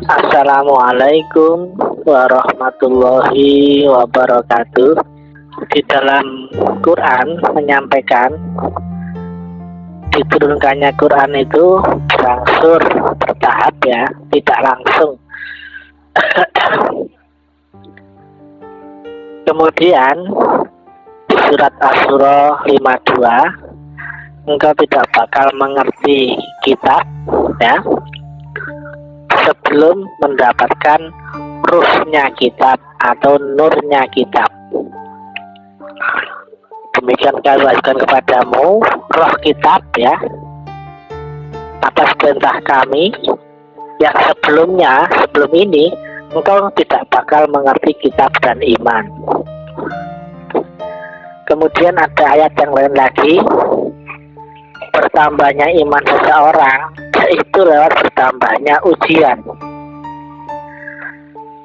Assalamualaikum warahmatullahi wabarakatuh. Di dalam Quran menyampaikan diturunkannya Quran itu berangsur bertahap ya, tidak langsung. Kemudian di surat Asy-Syura 52, engkau tidak bakal mengerti kitab ya sebelum mendapatkan ruhnya kitab atau nurnya kitab. Demikian kami wahyukan kepadamu roh kitab ya, atas perintah kami yang sebelum ini engkau tidak bakal mengerti kitab dan iman. Kemudian ada ayat yang lain lagi, bertambahnya iman seseorang itu lewat bertambahnya ujian.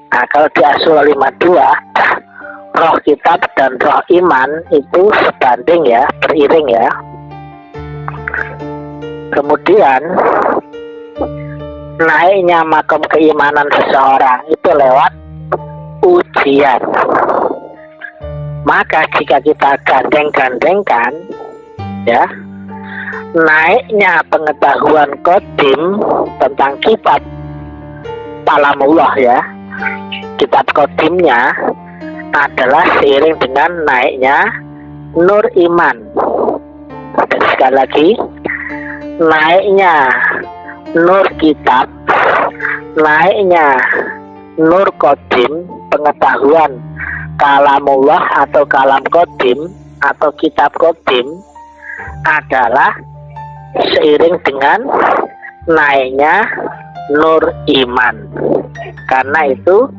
Nah, kalau di Asy-Syura 52, roh kitab dan roh iman itu sebanding ya, beriring ya. Kemudian naiknya makom keimanan seseorang itu lewat ujian. Maka jika kita gandeng-gandengkan ya, naiknya pengetahuan qadim tentang kitab kalamullah ya, kitab qadimnya adalah seiring dengan naiknya nur iman. Dan sekali lagi, naiknya nur kitab, naiknya nur qadim, pengetahuan kalamullah atau kalam qadim atau kitab qadim adalah seiring dengan naiknya nur iman. Karena itu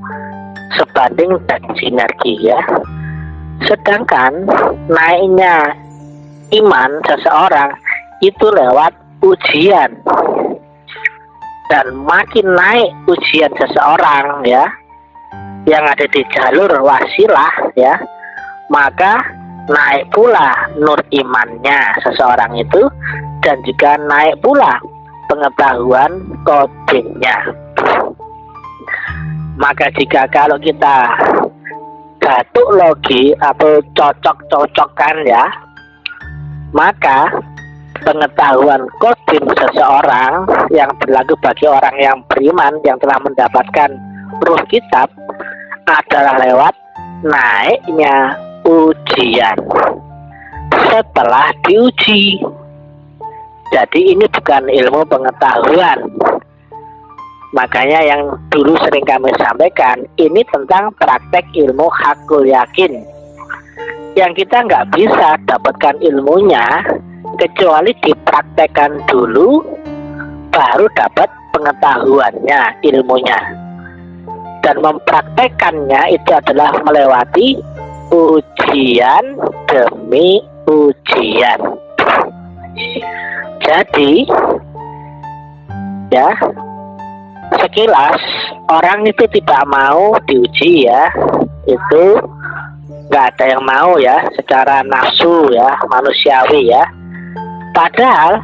sebanding dan sinergi ya. Sedangkan naiknya iman seseorang itu lewat ujian. Dan makin naik ujian seseorang ya, yang ada di jalur wasilah ya, maka naik pula nur imannya seseorang itu, dan juga naik pula pengetahuan qadimnya. Maka jika kalau kita gatuk logi atau cocok-cocokkan ya, maka pengetahuan qadim seseorang yang berlaku bagi orang yang beriman yang telah mendapatkan ruh kitab adalah lewat naiknya ujian setelah diuji. Jadi ini bukan ilmu pengetahuan. Makanya yang dulu sering kami sampaikan, ini tentang praktek ilmu hakul yakin, yang kita nggak bisa dapatkan ilmunya kecuali dipraktekkan dulu, baru dapat pengetahuannya, ilmunya. Dan mempraktekannya itu adalah melewati ujian demi ujian. Jadi ya, sekilas orang itu tidak mau diuji ya, itu nggak ada yang mau ya, secara nafsu ya, manusiawi ya. Padahal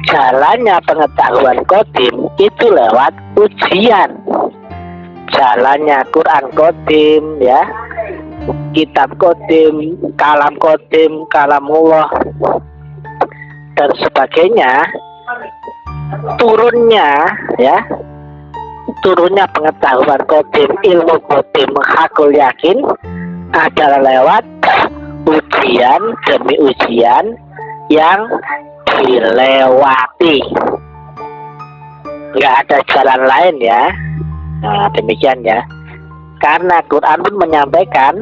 jalannya pengetahuan qadim itu lewat ujian. Jalannya Quran qadim ya, kitab qadim, kalam qadim, kalamullah dan sebagainya, turunnya ya, turunnya pengetahuan qadim, ilmu qadim, hakul yakin adalah lewat ujian demi ujian yang dilewati. Nggak ada jalan lain ya. Nah, demikian ya. Karena Quran pun menyampaikan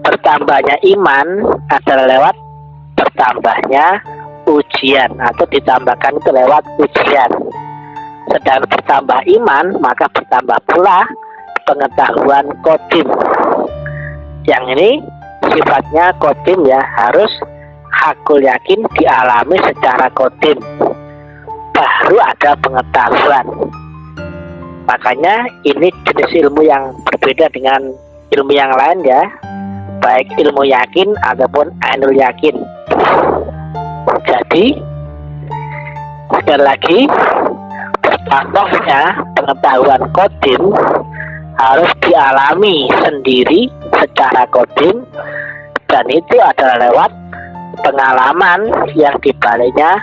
bertambahnya iman adalah lewat bertambahnya ujian, atau ditambahkan itu lewat ujian. Sedang bertambah iman, maka bertambah pula pengetahuan qadim. Yang ini sifatnya qadim ya, harus hakul yakin dialami secara qadim, baru ada pengetahuan. Makanya ini jenis ilmu yang berbeda dengan ilmu yang lain ya, baik ilmu yakin ataupun ainul yakin. Jadi sekali lagi, Contohnya, pengetahuan kodim harus dialami sendiri secara kodim, dan itu adalah lewat pengalaman yang dibaliknya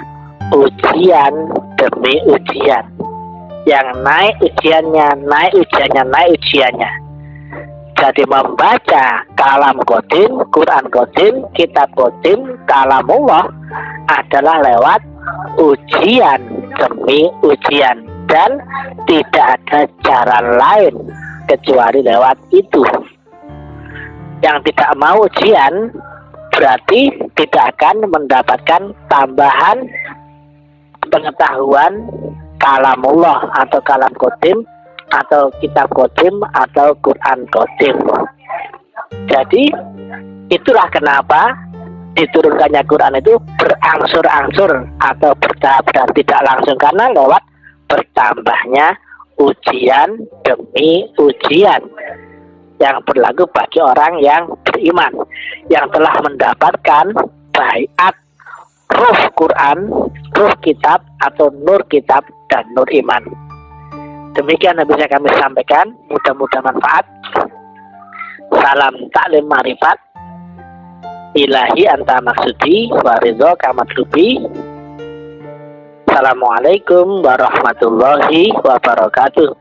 ujian demi ujian. Yang naik ujiannya. Jadi membaca kalam kodim, Quran kodim, kitab kodim, kalamullah adalah lewat ujian demi ujian, dan tidak ada cara lain kecuali lewat itu. Yang tidak mau ujian berarti tidak akan mendapatkan tambahan pengetahuan kalamullah atau kalam kodim atau kitab kodim atau Quran kodim. Jadi itulah kenapa diturunkannya Quran itu berangsur-angsur atau bertahap dan tidak langsung, karena lewat bertambahnya ujian demi ujian yang berlaku bagi orang yang beriman, yang telah mendapatkan baiat ruh Quran, ruh kitab atau nur kitab dan nur iman. Demikian yang bisa kami sampaikan, mudah-mudahan manfaat. Salam taklim marifat, ilahi anta maksudi waridho kamatlubi. Assalamualaikum warahmatullahi wabarakatuh.